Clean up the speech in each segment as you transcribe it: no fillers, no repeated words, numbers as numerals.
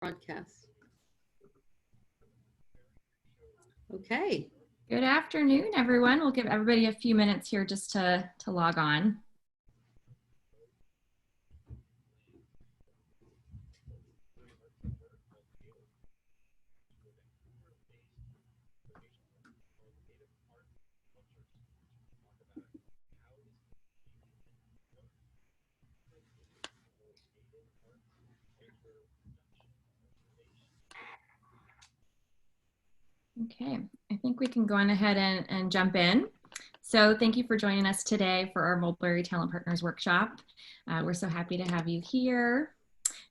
Broadcast. Okay. Good afternoon, everyone. We'll give everybody a few minutes here just to log on. Okay, I think we can go on ahead and jump in. So thank you for joining us today for our Mulberry Talent Partners Workshop. We're so happy to have you here.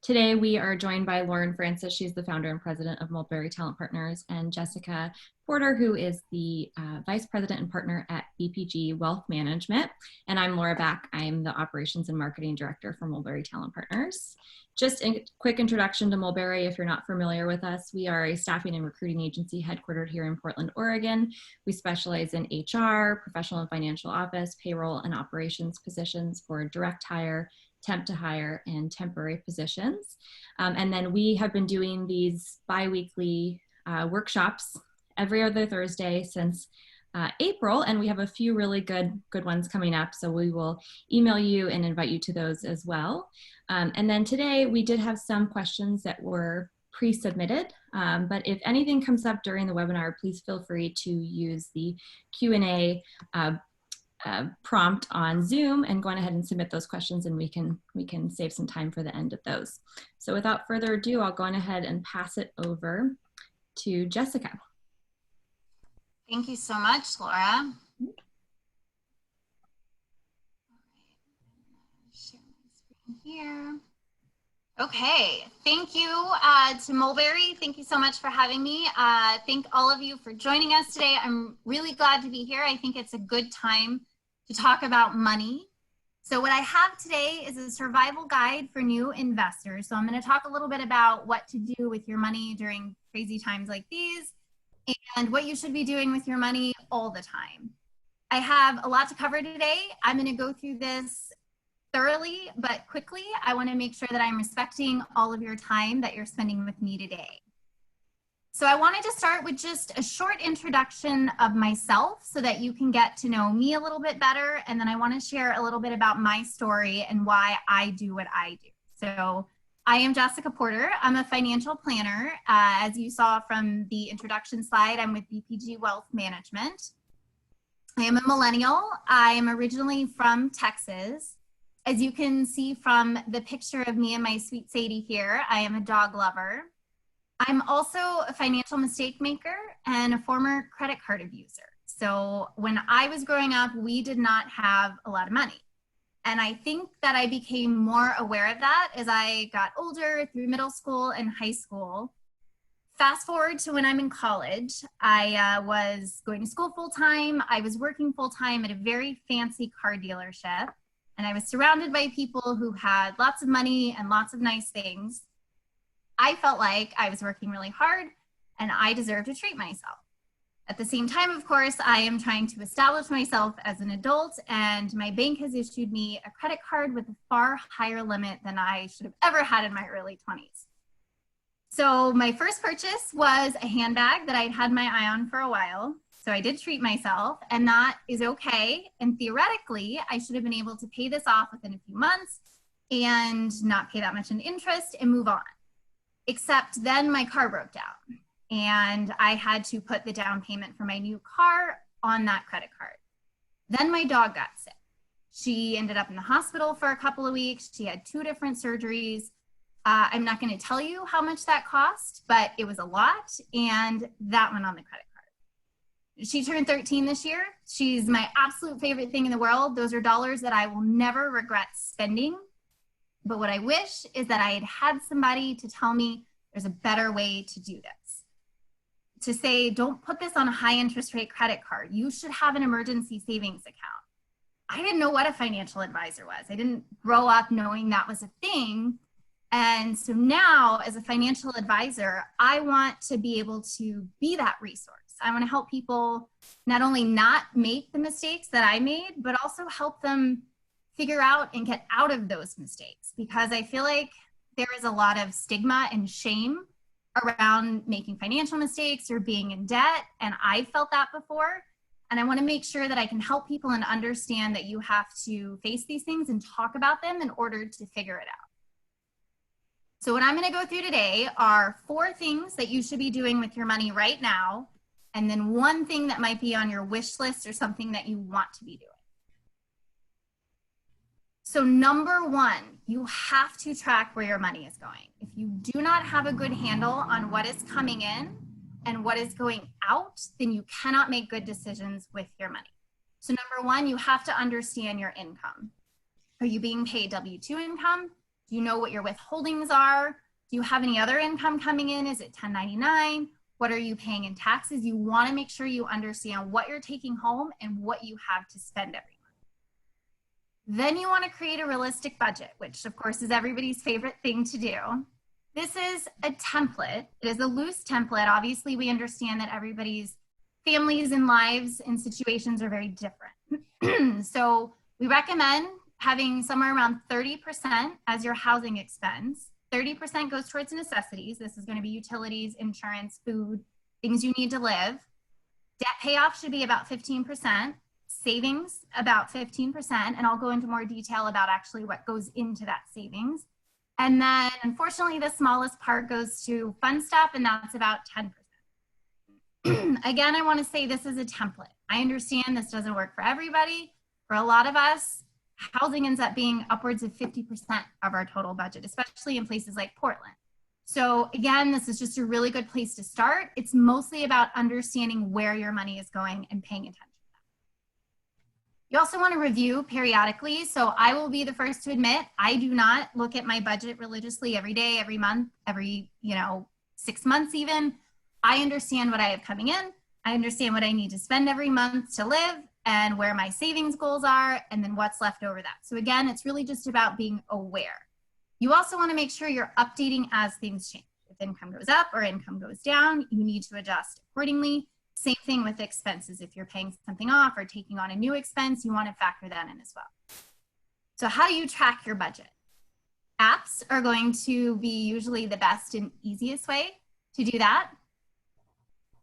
Today we are joined by Lauren Francis. She's the founder and president of Mulberry Talent Partners, and Jessica Porter, who is the vice president and partner at BPG Wealth Management. And I'm Laura Back. I'm the operations and marketing director for Mulberry Talent Partners. Just a quick introduction to Mulberry. If you're not familiar with us, we are a staffing and recruiting agency headquartered here in Portland, Oregon. We specialize in HR, professional and financial office, payroll, and operations positions for direct hire, temp to hire, and temporary positions. And then we have been doing these bi-weekly workshops every other Thursday since April, and we have a few really good ones coming up, so we will email you and invite you to those as well. And then today we did have some questions that were pre-submitted, but if anything comes up during the webinar, please feel free to use the Q&A prompt on Zoom and go on ahead and submit those questions, and we can save some time for the end of those. So without further ado, I'll go on ahead and pass it over to Jessica. Thank you so much, Laura. Share my screen here. Okay, thank you to Mulberry. Thank you so much for having me. Thank all of you for joining us today. I'm really glad to be here. I think it's a good time to talk about money. So what I have today is a survival guide for new investors. So I'm going to talk a little bit about what to do with your money during crazy times like these, and what you should be doing with your money all the time. I have a lot to cover today. I'm going to go through this thoroughly, but quickly. I want to make sure that I'm respecting all of your time that you're spending with me today. So I wanted to start with just a short introduction of myself so that you can get to know me a little bit better. And then I want to share a little bit about my story and why I do what I do. So I am Jessica Porter. I'm a financial planner. As you saw from the introduction slide, I'm with BPG Wealth Management. I am a millennial. I am originally from Texas. As you can see from the picture of me and my sweet Sadie here, I am a dog lover. I'm also a financial mistake maker and a former credit card abuser. So when I was growing up, we did not have a lot of money. And I think that I became more aware of that as I got older through middle school and high school. Fast forward to when I'm in college, I was going to school full-time. I was working full-time at a very fancy car dealership. And I was surrounded by people who had lots of money and lots of nice things. I felt like I was working really hard and I deserved to treat myself. At the same time, of course, I am trying to establish myself as an adult, and my bank has issued me a credit card with a far higher limit than I should have ever had in my early 20s. So my first purchase was a handbag that I'd had my eye on for a while. So I did treat myself, and that is okay. And theoretically, I should have been able to pay this off within a few months and not pay that much in interest and move on. Except then my car broke down and I had to put the down payment for my new car on that credit card. Then my dog got sick. She ended up in the hospital for a couple of weeks. She had 2 different surgeries. I'm not going to tell you how much that cost, but it was a lot, and that went on the credit card. She turned 13 this year. She's my absolute favorite thing in the world. Those are dollars that I will never regret spending. But what I wish is that I had had somebody to tell me there's a better way to do this. To say, don't put this on a high interest rate credit card. You should have an emergency savings account. I didn't know what a financial advisor was. I didn't grow up knowing that was a thing. And so now as a financial advisor, I want to be able to be that resource. I want to help people not only not make the mistakes that I made, but also help them figure out and get out of those mistakes, because I feel like there is a lot of stigma and shame around making financial mistakes or being in debt. And I felt that before. And I want to make sure that I can help people and understand that you have to face these things and talk about them in order to figure it out. So what I'm going to go through today are 4 things that you should be doing with your money right now, and then 1 thing that might be on your wish list or something that you want to be doing. So number 1, you have to track where your money is going. If you do not have a good handle on what is coming in and what is going out, then you cannot make good decisions with your money. So number 1, you have to understand your income. Are you being paid W-2 income? Do you know what your withholdings are? Do you have any other income coming in? Is it 1099? What are you paying in taxes? You want to make sure you understand what you're taking home and what you have to spend every month. Then you want to create a realistic budget, which of course is everybody's favorite thing to do. This is a template. It is a loose template. Obviously, we understand that everybody's families and lives and situations are very different. So we recommend having somewhere around 30% as your housing expense. 30% goes towards necessities. This is going to be utilities, insurance, food, things you need to live. Debt payoff should be about 15%. Savings about 15%. And I'll go into more detail about actually what goes into that savings. And then unfortunately, the smallest part goes to fun stuff, and that's about 10%. Again, I want to say this is a template. I understand this doesn't work for everybody. For a lot of us, housing ends up being upwards of 50% of our total budget, especially in places like Portland. So again, this is just a really good place to start. It's mostly about understanding where your money is going and paying attention. You also want to review periodically. So I will be the first to admit, I do not look at my budget religiously every day, every month, every 6 months even. I understand what I have coming in. I understand what I need to spend every month to live and where my savings goals are, and then what's left over that. So again, it's really just about being aware. You also want to make sure you're updating as things change. If income goes up or income goes down, you need to adjust accordingly. Same thing with expenses. If you're paying something off or taking on a new expense, you want to factor that in as well. So how do you track your budget? Apps are going to be usually the best and easiest way to do that.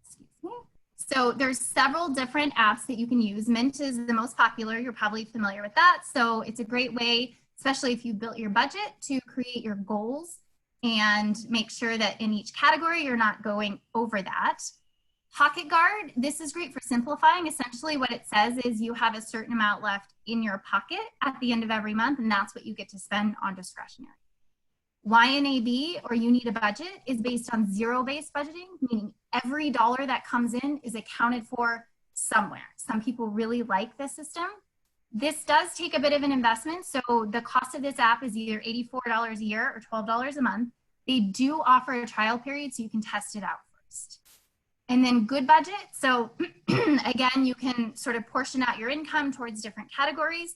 Excuse me. So there's several different apps that you can use. Mint is the most popular. You're probably familiar with that. So it's a great way, especially if you built your budget, to create your goals and make sure that in each category, you're not going over that. Pocket Guard, this is great for simplifying. Essentially what it says is you have a certain amount left in your pocket at the end of every month, and that's what you get to spend on discretionary. YNAB, or You Need a Budget, is based on zero-based budgeting, meaning every dollar that comes in is accounted for somewhere. Some people really like this system. This does take a bit of an investment, so the cost of this app is either $84 a year or $12 a month. They do offer a trial period, so you can test it out first. And then Good Budget. So again, you can sort of portion out your income towards different categories.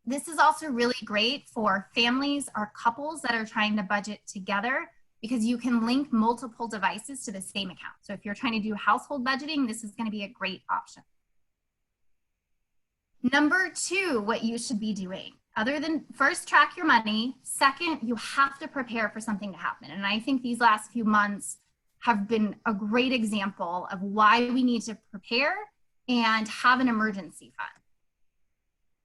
This is also really great for families or couples that are trying to budget together, because you can link multiple devices to the same account. So if you're trying to do household budgeting, this is going to be a great option. Number 2, what you should be doing, other than first track your money, second, you have to prepare for something to happen. And I think these last few months have been a great example of why we need to prepare and have an emergency fund.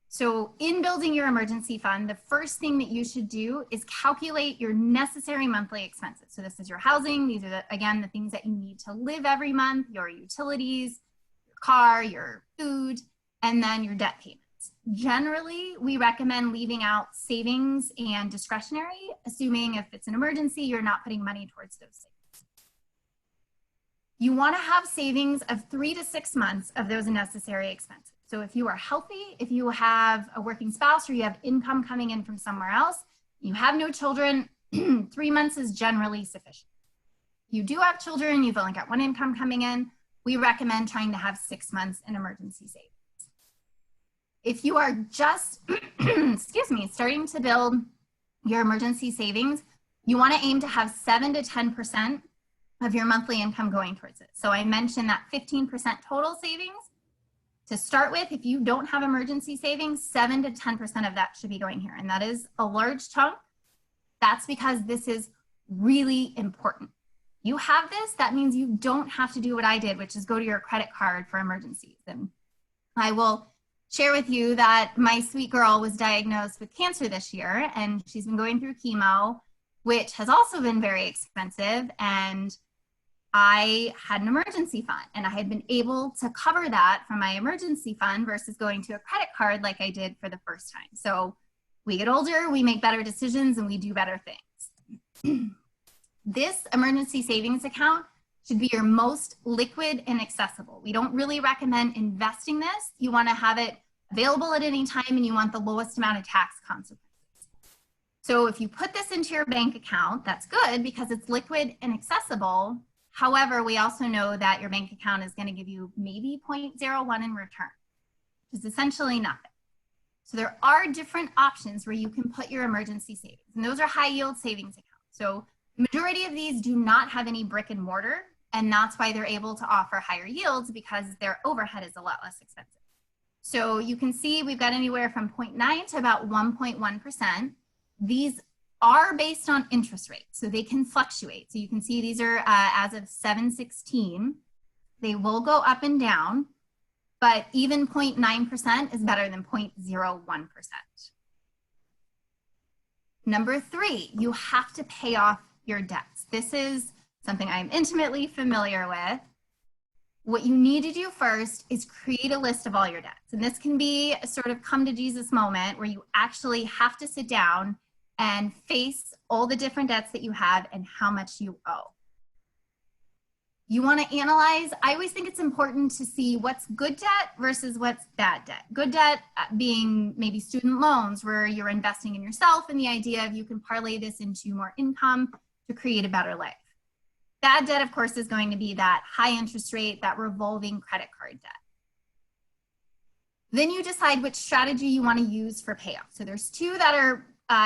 So in building your emergency fund, the first thing that you should do is calculate your necessary monthly expenses. So this is your housing. These are, again, the things that you need to live every month, your utilities, your car, your food, and then your debt payments. Generally, we recommend leaving out savings and discretionary, assuming if it's an emergency, you're not putting money towards those things. You want to have savings of 3 to 6 months of those necessary expenses. So if you are healthy, if you have a working spouse, or you have income coming in from somewhere else, you have no children, 3 months is generally sufficient. If you do have children, you've only got one income coming in, we recommend trying to have 6 months in emergency savings. If you are just, excuse me, starting to build your emergency savings, you want to aim to have 7 to 10% of your monthly income going towards it. So I mentioned that 15% total savings. To start with, if you don't have emergency savings, 7 to 10% of that should be going here. And that is a large chunk That's because this is really important. You have this, that means you don't have to do what I did, which is go to your credit card for emergencies. And I will share with you that my sweet girl was diagnosed with cancer this year, and she's been going through chemo, which has also been very expensive. And I had an emergency fund, and I had been able to cover that from my emergency fund versus going to a credit card like I did for the first time. So we get older, we make better decisions, and we do better things. This emergency savings account should be your most liquid and accessible. We don't really recommend investing this. You want to have it available at any time, and you want the lowest amount of tax consequences. So if you put this into your bank account, that's good because it's liquid and accessible. However, we also know that your bank account is going to give you maybe 0.01 in return, which is essentially nothing. So there are different options where you can put your emergency savings, and those are high yield savings accounts. So the majority of these do not have any brick and mortar, and that's why they're able to offer higher yields because their overhead is a lot less expensive. So you can see we've got anywhere from 0.9 to about 1.1%. These are based on interest rates, so they can fluctuate. So you can see these are as of 7/16. They will go up and down, but even 0.9% is better than 0.01%. Number 3, you have to pay off your debts. This is something I'm intimately familiar with. What you need to do first is create a list of all your debts. And this can be a sort of come to Jesus moment where you actually have to sit down and face all the different debts that you have and how much you owe. You want to analyze. I always think it's important to see what's good debt versus what's bad debt. Good debt being maybe student loans where you're investing in yourself and the idea of you can parlay this into more income to create a better life. Bad debt, of course, is going to be that high interest rate, that revolving credit card debt. Then you decide which strategy you want to use for payoff. So there's 2 that are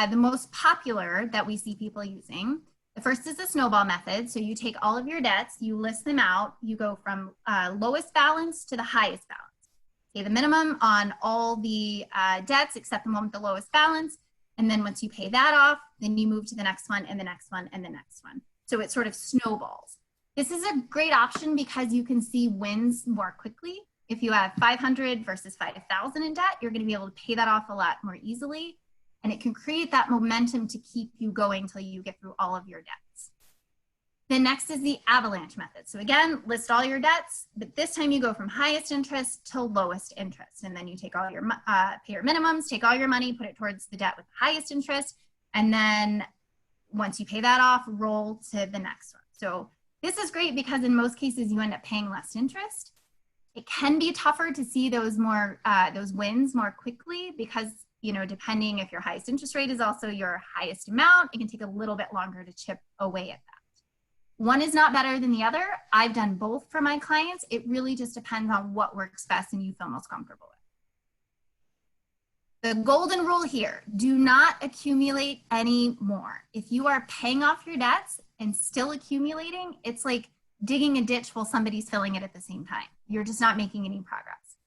the most popular that we see people using. The first is the snowball method. So you take all of your debts, you list them out, you go from lowest balance to the highest balance. Pay the minimum on all the debts except the one with the lowest balance. And then once you pay that off, then you move to the next one and the next one and the next one. So it sort of snowballs. This is a great option because you can see wins more quickly. If you have 500 versus 5,000 in debt, you're going to be able to pay that off a lot more easily. And it can create that momentum to keep you going until you get through all of your debts. Then next is the avalanche method. So again, list all your debts, but this time you go from highest interest to lowest interest. And then you take all your, pay your minimums, take all your money, put it towards the debt with the highest interest. And then once you pay that off, roll to the next one. So this is great because in most cases you end up paying less interest. It can be tougher to see those wins more quickly because, you know, depending if your highest interest rate is also your highest amount, it can take a little bit longer to chip away at that. One is not better than the other. I've done both for my clients. It really just depends on what works best and you feel most comfortable with. The golden rule here, do not accumulate any more. If you are paying off your debts and still accumulating, it's like digging a ditch while somebody's filling it at the same time. You're just not making any progress.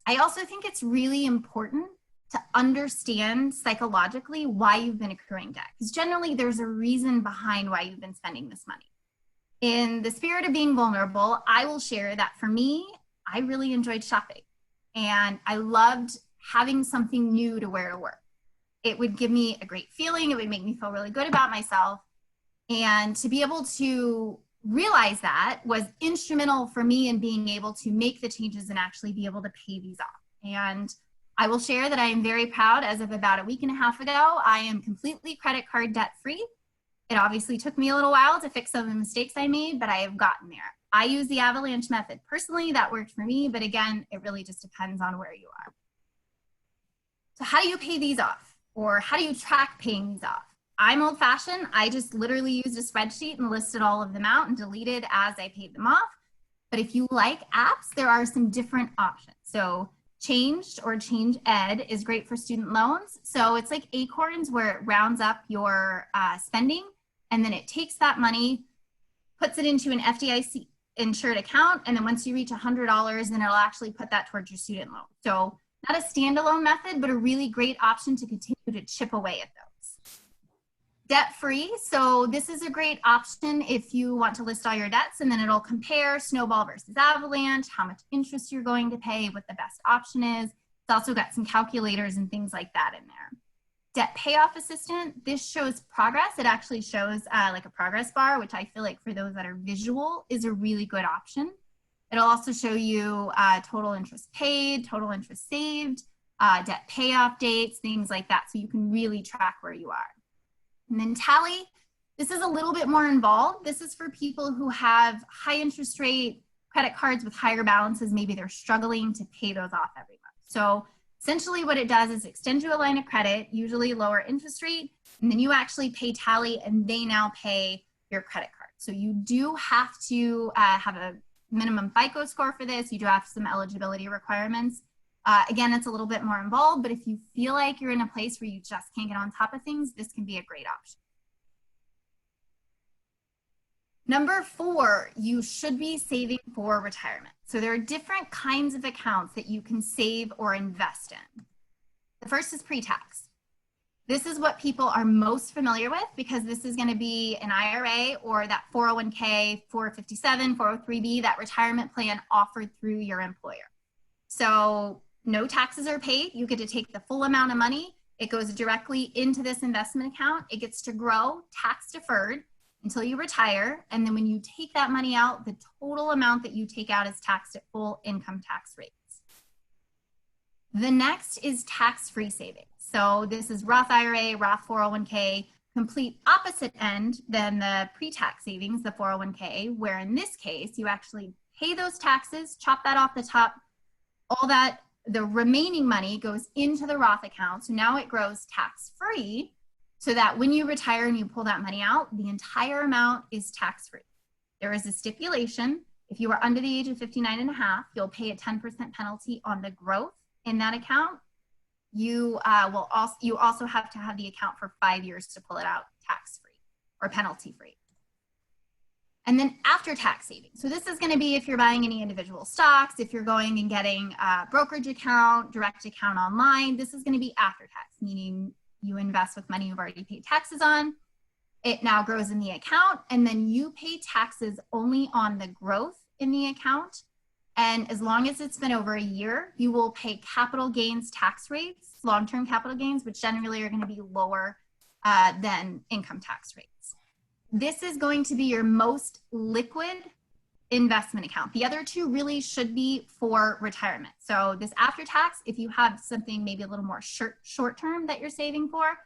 I also think it's really important to understand psychologically why you've been accruing debt, because generally there's a reason behind why you've been spending this money. In the spirit of being vulnerable, I will share that for me, I really enjoyed shopping and I loved having something new to wear to work. It would give me a great feeling. It would make me feel really good about myself. And to be able to realize that was instrumental for me in being able to make the changes and actually be able to pay these off. And I will share that I am very proud. As of about a week and a half ago, I am completely credit card debt free. It obviously took me a little while to fix some of the mistakes I made, but I have gotten there. I use the avalanche method personally. That worked for me, but again, it really just depends on where you are. So how do you pay these off? Or how do you track paying these off? I'm old fashioned. I just literally used a spreadsheet and listed all of them out and deleted as I paid them off. But if you like apps, there are some different options. So Changed or Change Ed is great for student loans. So it's like Acorns where it rounds up your spending and then it takes that money, puts it into an FDIC insured account. And then once you reach $100, then it'll actually put that towards your student loan. So not a standalone method, but a really great option to continue to chip away at those. Debt-free. So this is a great option if you want to list all your debts, and then it'll compare snowball versus avalanche, how much interest you're going to pay, what the best option is. It's also got some calculators and things like that in there. Debt payoff assistant, this shows progress. It actually shows like a progress bar, which I feel like for those that are visual is a really good option. It'll also show you total interest paid, total interest saved, debt payoff dates, things like that. So you can really track where you are. And then tally, this is a little bit more involved. This is for people who have high interest rate credit cards with higher balances. Maybe they're struggling to pay those off every month. So essentially what it does is extend you a line of credit, usually lower interest rate, and then you actually pay tally and they now pay your credit card. So you do have to have a minimum FICO score for this. You do have some eligibility requirements. Again, it's a little bit more involved, but if you feel like you're in a place where you just can't get on top of things, this can be a great option. Number 4, you should be saving for retirement. So there are different kinds of accounts that you can save or invest in. The first is pre-tax. This is what people are most familiar with because this is going to be an IRA or that 401k, 457, 403b, that retirement plan offered through your employer. So no taxes are paid. You get to take the full amount of money. It goes directly into this investment account. It gets to grow tax deferred until you retire. And then when you take that money out, the total amount that you take out is taxed at full income tax rates. The next is tax-free savings. So this is Roth IRA, Roth 401k, complete opposite end than the pre-tax savings, the 401k, where in this case, you actually pay those taxes, chop that off the top, all that, the remaining money goes into the Roth account. So now it grows tax-free so that when you retire and you pull that money out, the entire amount is tax-free. There is a stipulation. If you are under the age of 59 and a half, you'll pay a 10% penalty on the growth in that account. You also have to have the account for 5 years to pull it out tax-free or penalty-free. And then after tax savings. So this is going to be if you're buying any individual stocks, if you're going and getting a brokerage account, direct account online, this is going to be after tax, meaning you invest with money you've already paid taxes on. It now grows in the account, and then you pay taxes only on the growth in the account. And as long as it's been over a year, you will pay capital gains tax rates, long-term capital gains, which generally are going to be lower than income tax rates. This is going to be your most liquid investment account. The other two really should be for retirement. So this after tax, if you have something maybe a little more short term that you're saving for,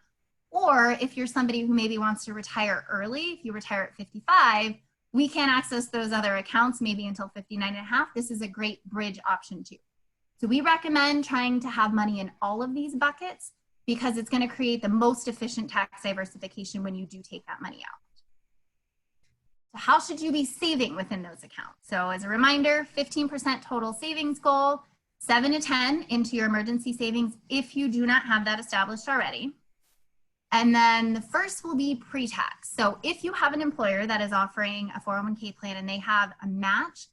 or if you're somebody who maybe wants to retire early, if you retire at 55, we can't access those other accounts maybe until 59 and a half. This is a great bridge option too. So we recommend trying to have money in all of these buckets because it's going to create the most efficient tax diversification when you do take that money out. So how should you be saving within those accounts? So as a reminder, 15% total savings goal, 7 to 10 into your emergency savings if you do not have that established already. And then the first will be pre-tax. So if you have an employer that is offering a 401k plan and they have a match,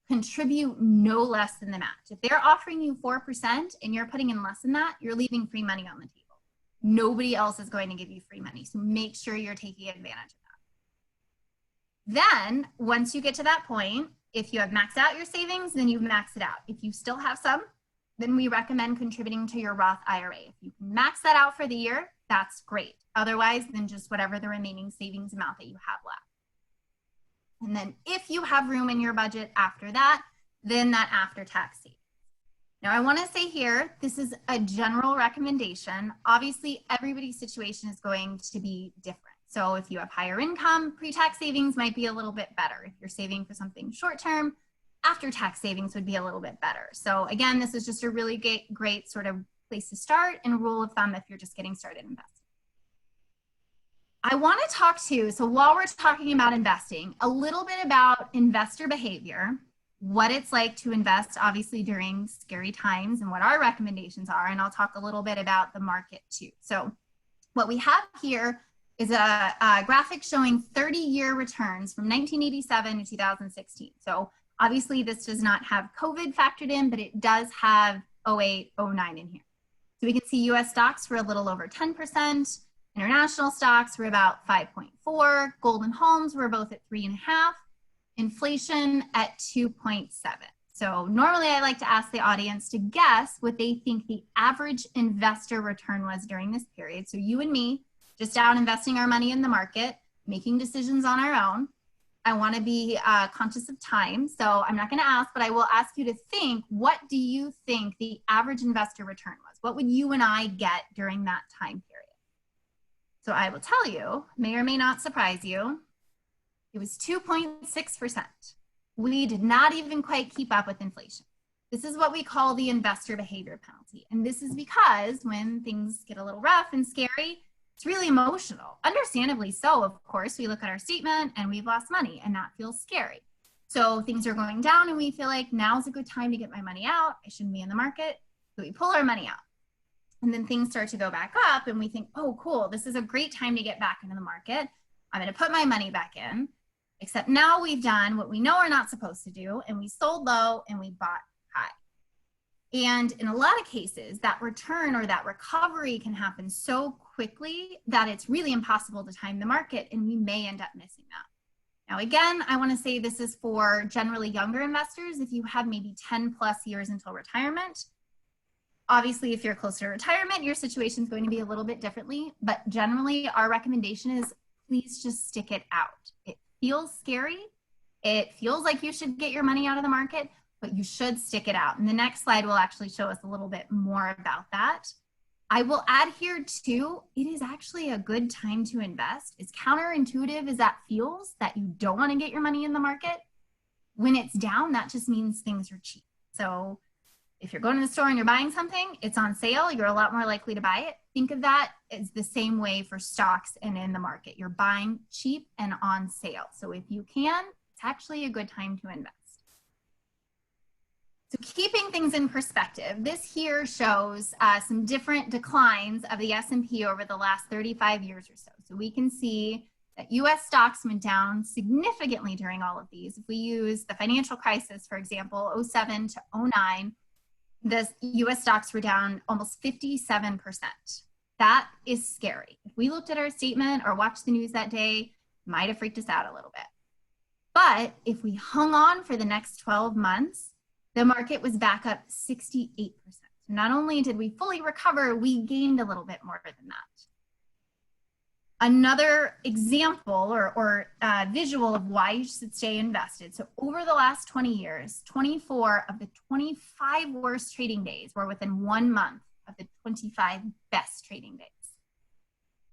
contribute no less than the match. If they're offering you 4% and you're putting in less than that, you're leaving free money on the table. Nobody else is going to give you free money. So make sure you're taking advantage of that. Then once you get to that point, if you have maxed out your savings, then you've maxed it out. If you still have some, then we recommend contributing to your Roth IRA. If you can max that out for the year, that's great. Otherwise, then just whatever the remaining savings amount that you have left. And then if you have room in your budget after that, then that after tax savings. Now I want to say here, this is a general recommendation. Obviously, everybody's situation is going to be different. So if you have higher income, pre-tax savings might be a little bit better. If you're saving for something short-term, after-tax savings would be a little bit better. So again, this is just a really great sort of place to start and a rule of thumb if you're just getting started investing. I want to talk to, so while we're talking about investing, a little bit about investor behavior, what it's like to invest obviously during scary times and what our recommendations are. And I'll talk a little bit about the market too. So what we have here is a graphic showing 30-year returns from 1987 to 2016. So obviously this does not have COVID factored in, but it does have 08, 09 in here. So we can see US stocks were a little over 10%, International stocks were about 5.4. Gold and homes were both at 3.5. Inflation at 2.7. So normally I like to ask the audience to guess what they think the average investor return was during this period. So you and me, just out investing our money in the market, making decisions on our own. I want to be conscious of time. So I'm not going to ask, but I will ask you to think, what do you think the average investor return was? What would you and I get during that time period? So I will tell you, may or may not surprise you, it was 2.6%. We did not even quite keep up with inflation. This is what we call the investor behavior penalty. And this is because when things get a little rough and scary, it's really emotional. Understandably so, of course. We look at our statement and we've lost money and that feels scary. So things are going down and we feel like now's a good time to get my money out. I shouldn't be in the market. So we pull our money out. And then things start to go back up and we think, oh, cool, this is a great time to get back into the market. I'm going to put my money back in. Except now we've done what we know we're not supposed to do, and we sold low and we bought high. And in a lot of cases, that return or that recovery can happen so quickly that it's really impossible to time the market, and we may end up missing that. Now, again, I want to say this is for generally younger investors. If you have maybe 10 plus years until retirement, obviously, if you're closer to retirement, your situation is going to be a little bit differently. But generally, our recommendation is please just stick it out. It feels scary. It feels like you should get your money out of the market, but you should stick it out. And the next slide will actually show us a little bit more about that. I will add here too, it is actually a good time to invest. As counterintuitive as that feels, that you don't want to get your money in the market, when it's down, that just means things are cheap. So if you're going to the store and you're buying something, it's on sale, you're a lot more likely to buy it. Think of that as the same way for stocks and in the market. You're buying cheap and on sale. So if you can, it's actually a good time to invest. So keeping things in perspective, this here shows some different declines of the S&P over the last 35 years or so. So we can see that US stocks went down significantly during all of these. If we use the financial crisis, for example, 07 to 09, the US stocks were down almost 57%. That is scary. If we looked at our statement or watched the news that day, it might have freaked us out a little bit. But if we hung on for the next 12 months, the market was back up 68%. So not only did we fully recover, we gained a little bit more than that. Another example or visual of why you should stay invested. So over the last 20 years, 24 of the 25 worst trading days were within 1 month of the 25 best trading days.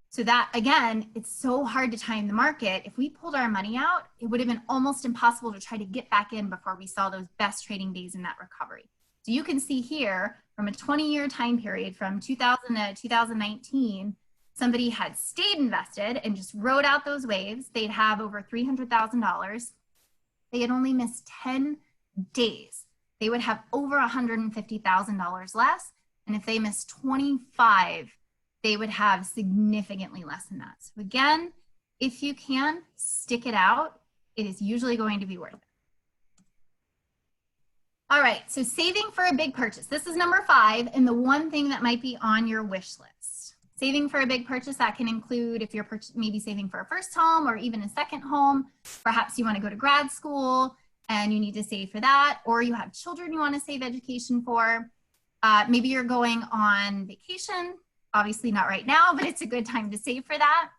So that, again, it's so hard to time the market. If we pulled our money out, it would have been almost impossible to try to get back in before we saw those best trading days in that recovery. So you can see here from a 20-year time period from 2000 to 2019, somebody had stayed invested and just rode out those waves. They'd have over $300,000. They had only missed 10 days. They would have over $150,000 less. And if they missed 25, they would have significantly less than that. So again, if you can, stick it out. It is usually going to be worth it. All right, so saving for a big purchase. This is number 5, and the one thing that might be on your wish list. Saving for a big purchase, that can include if you're maybe saving for a first home or even a second home. Perhaps you want to go to grad school and you need to save for that, or you have children you want to save education for. Maybe you're going on vacation. Obviously not right now, but it's a good time to save for that.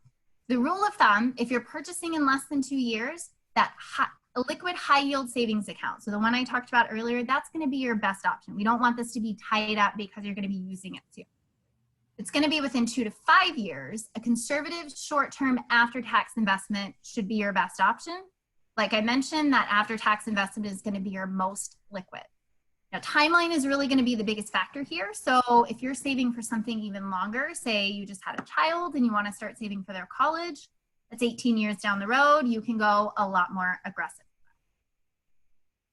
The rule of thumb, if you're purchasing in less than 2 years, a liquid high yield savings account, so the one I talked about earlier, that's going to be your best option. We don't want this to be tied up because you're going to be using it soon. It's going to be within 2 to 5 years. A conservative short-term after-tax investment should be your best option. Like I mentioned, that after-tax investment is going to be your most liquid. Now, timeline is really going to be the biggest factor here. So if you're saving for something even longer, say you just had a child and you want to start saving for their college, that's 18 years down the road, you can go a lot more aggressive.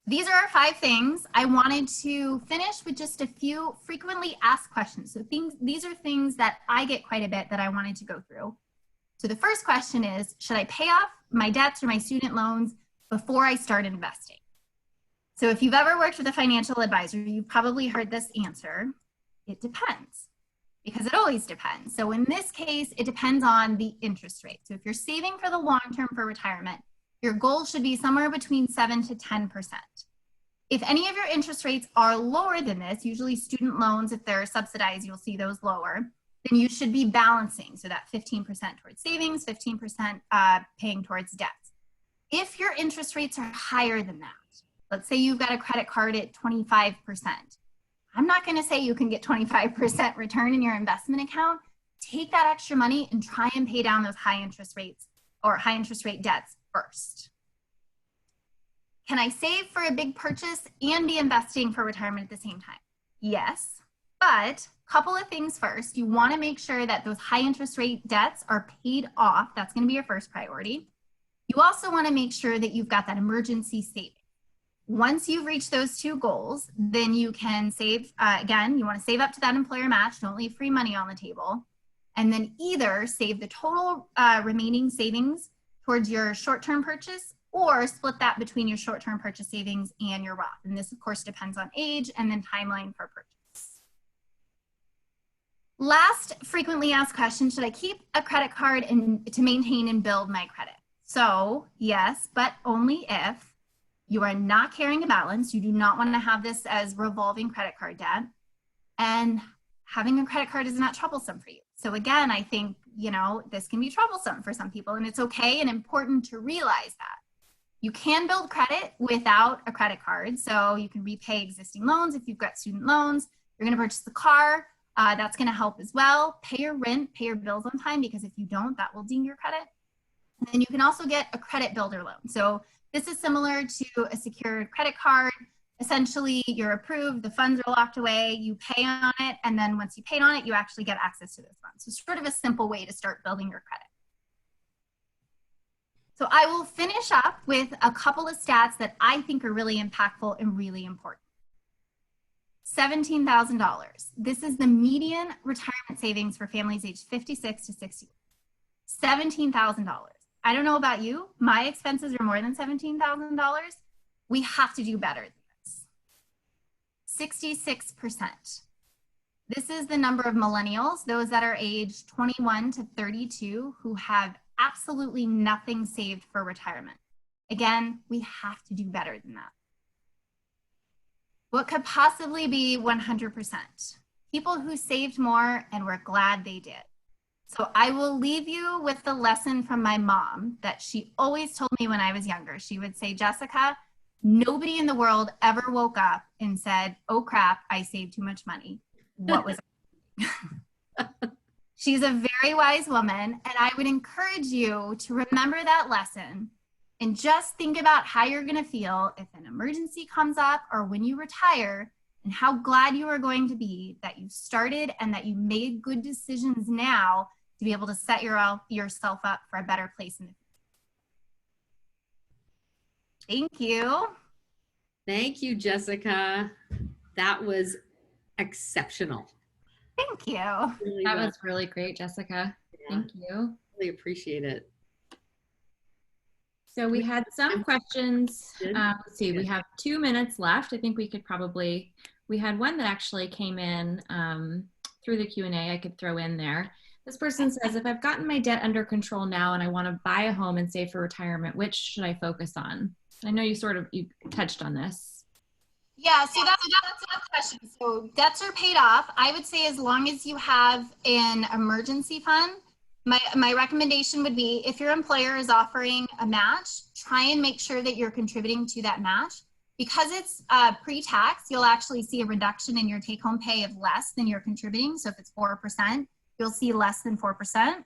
These are our 5 things. I wanted to finish with just a few frequently asked questions. So these are things that I get quite a bit that I wanted to go through. So the first question is, should I pay off my debts or my student loans before I start investing? So if you've ever worked with a financial advisor, you've probably heard this answer. It depends. because it always depends. So in this case, it depends on the interest rate. So if you're saving for the long term for retirement, your goal should be somewhere between 7 to 10%. If any of your interest rates are lower than this, usually student loans, if they're subsidized, you'll see those lower, then you should be balancing. So that 15% towards savings, 15% paying towards debts. If your interest rates are higher than that, let's say you've got a credit card at 25%. I'm not going to say you can get 25% return in your investment account. Take that extra money and try and pay down those high interest rates or high interest rate debts first. Can I save for a big purchase and be investing for retirement at the same time? Yes, but a couple of things first. You want to make sure that those high interest rate debts are paid off. That's going to be your first priority. You also want to make sure that you've got that emergency savings. Once you've reached those two goals, then you can save, again, you want to save up to that employer match. Don't leave free money on the table. And then either save the total remaining savings towards your short-term purchase, or split that between your short-term purchase savings and your Roth. And this, of course, depends on age and then timeline for purchase. Last frequently asked question, should I keep a credit card to maintain and build my credit? So yes, but only if you are not carrying a balance. You do not want to have this as revolving credit card debt. And having a credit card is not troublesome for you. So again, I think, this can be troublesome for some people, and it's okay and important to realize that. You can build credit without a credit card. So you can repay existing loans if you've got student loans. You're going to purchase the car. That's going to help as well. Pay your rent, pay your bills on time, because if you don't, that will ding your credit. And then you can also get a credit builder loan. So this is similar to a secured credit card. Essentially, you're approved, the funds are locked away, you pay on it, and then once you paid on it, you actually get access to those funds. So sort of a simple way to start building your credit. So I will finish up with a couple of stats that I think are really impactful and really important. $17,000. This is the median retirement savings for families aged 56 to 60. $17,000. I don't know about you. My expenses are more than $17,000. We have to do better than this. 66%. This is the number of millennials, those that are aged 21 to 32, who have absolutely nothing saved for retirement. Again, we have to do better than that. What could possibly be 100%? People who saved more and were glad they did. So I will leave you with the lesson from my mom that she always told me when I was younger. She would say, Jessica, nobody in the world ever woke up and said, oh crap, I saved too much money. What was I? She's a very wise woman, and I would encourage you to remember that lesson and just think about how you're going to feel if an emergency comes up or when you retire, and how glad you are going to be that you started and that you made good decisions now to be able to set yourself up for a better place in the future. Thank you. Thank you, Jessica. That was exceptional. Thank you. Really That well. was really great, Jessica. Yeah, Thank you. really appreciate it. So we had some questions. Good. Let's see, we have 2 minutes left. I think we could probably, we had one that actually came in through the Q&A I could throw in there. This person says, if I've gotten my debt under control now and I want to buy a home and save for retirement, which should I focus on? I know you touched on this. Yeah, so that's a good question. So debts are paid off. I would say as long as you have an emergency fund, my recommendation would be if your employer is offering a match, try and make sure that you're contributing to that match. Because it's pre-tax, you'll actually see a reduction in your take-home pay of less than you're contributing. So if it's 4%, you'll see less than 4%.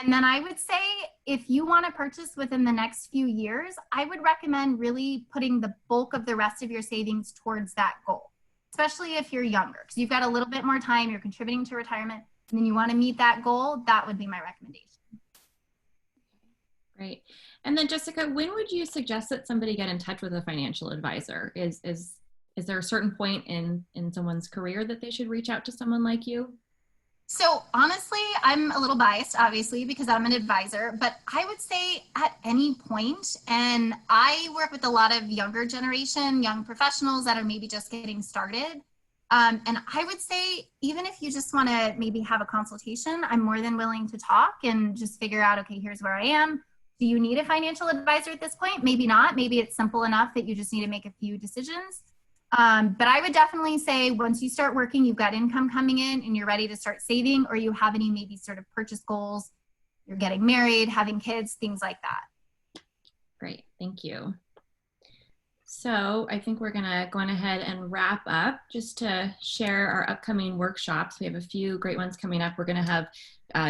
And then I would say if you want to purchase within the next few years, I would recommend really putting the bulk of the rest of your savings towards that goal, especially if you're younger, because you've got a little bit more time, you're contributing to retirement, and then you want to meet that goal. That would be my recommendation. Great. And then Jessica, when would you suggest that somebody get in touch with a financial advisor? Is there a certain point in someone's career that they should reach out to someone like you? So honestly, I'm a little biased, obviously, because I'm an advisor, but I would say at any point, and I work with a lot of younger generation, young professionals that are maybe just getting started. And I would say, even if you just want to maybe have a consultation, I'm more than willing to talk and just figure out, okay, here's where I am. Do you need a financial advisor at this point? Maybe not. Maybe it's simple enough that you just need to make a few decisions. But I would definitely say once you start working, you've got income coming in and you're ready to start saving, or you have any maybe sort of purchase goals, you're getting married, having kids, things like that. Great, thank you. So I think we're gonna go on ahead and wrap up. Just to share our upcoming workshops, we have a few great ones coming up. We're gonna have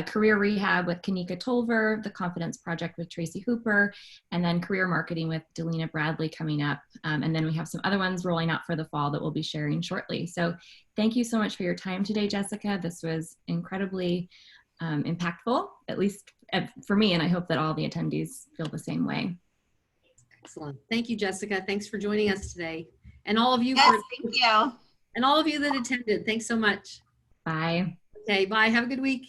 Career Rehab with Kanika Tolver, the Confidence Project with Tracy Hooper, and then Career Marketing with Delina Bradley coming up. And then we have some other ones rolling out for the fall that we'll be sharing shortly. So thank you so much for your time today, Jessica. This was incredibly impactful, at least for me, and I hope that all the attendees feel the same way. Excellent. Thank you, Jessica. Thanks for joining us today. And all of you Thank you. and all of you that attended. Thanks so much. Bye. Okay, bye. Have a good week.